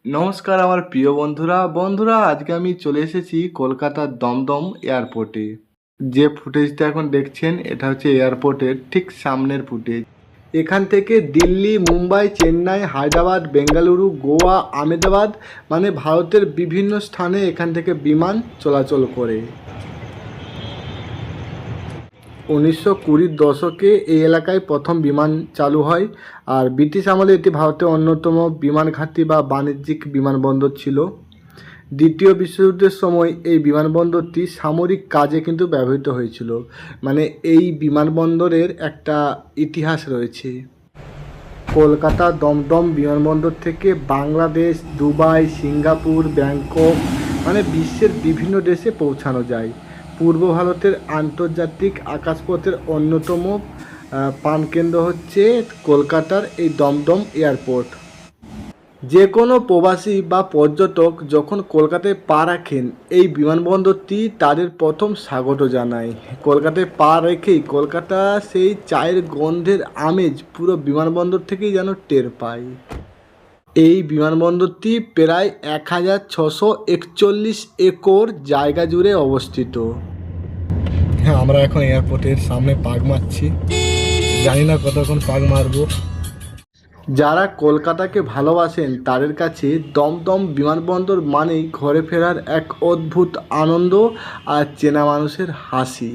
নমস্কার আমার প্রিয় বন্ধুরা আজকে আমি চলে এসেছি কলকাতার দমদম এয়ারপোর্টে। যে ফুটেজটা এখন দেখছেন এটা হচ্ছে এয়ারপোর্টের ঠিক সামনের ফুটেজ। এখান থেকে দিল্লি, মুম্বাই, চেন্নাই, হায়দ্রাবাদ, বেঙ্গালুরু, গোয়া, আহমেদাবাদ মানে ভারতের বিভিন্ন স্থানে এখান থেকে বিমান চলাচল করে। 1920-র দশকে এই এলাকায় প্রথম বিমান চালু হয়। আর ব্রিটিশ আমলে এটি ভারতের অন্যতম বিমান ঘাঁটি বা বাণিজ্যিক বিমানবন্দর ছিল। দ্বিতীয় বিশ্বযুদ্ধের সময় এই বিমানবন্দরটি সামরিক কাজে কিন্তু ব্যবহৃত হয়েছিল। মানে এই বিমানবন্দরের একটা ইতিহাস রয়েছে। কলকাতা দমদম বিমানবন্দর থেকে বাংলাদেশ, দুবাই, সিঙ্গাপুর, ব্যাংকক মানে বিশ্বের বিভিন্ন দেশে পৌঁছানো যায়। পূর্ব ভারতের আন্তর্জাতিক আকাশপথের অন্যতম প্রাণকেন্দ্র হচ্ছে কলকাতার এই দমদম এয়ারপোর্ট। যে কোনো প্রবাসী বা পর্যটক যখন কলকাতায় পা রাখেন এই বিমানবন্দরটি তাদের প্রথম স্বাগত জানায়। কলকাতায় পা রেখেই কলকাতা সেই চায়ের গন্ধের আমেজ পুরো বিমানবন্দর থেকেই যেন টের পায়। এই বিমানবন্দরটি প্রায় 1641 একর জায়গা জুড়ে অবস্থিত। হ্যাঁ, আমরা এখন এয়ারপোর্টের সামনে পাক মারছি, জানি না কতক্ষণ পাক মারবো। যারা কলকাতাকে ভালোবাসেন তাদের কাছে দমদম বিমানবন্দর মানেই ঘরে ফেরার এক অদ্ভুত আনন্দ আর চেনা মানুষের হাসি।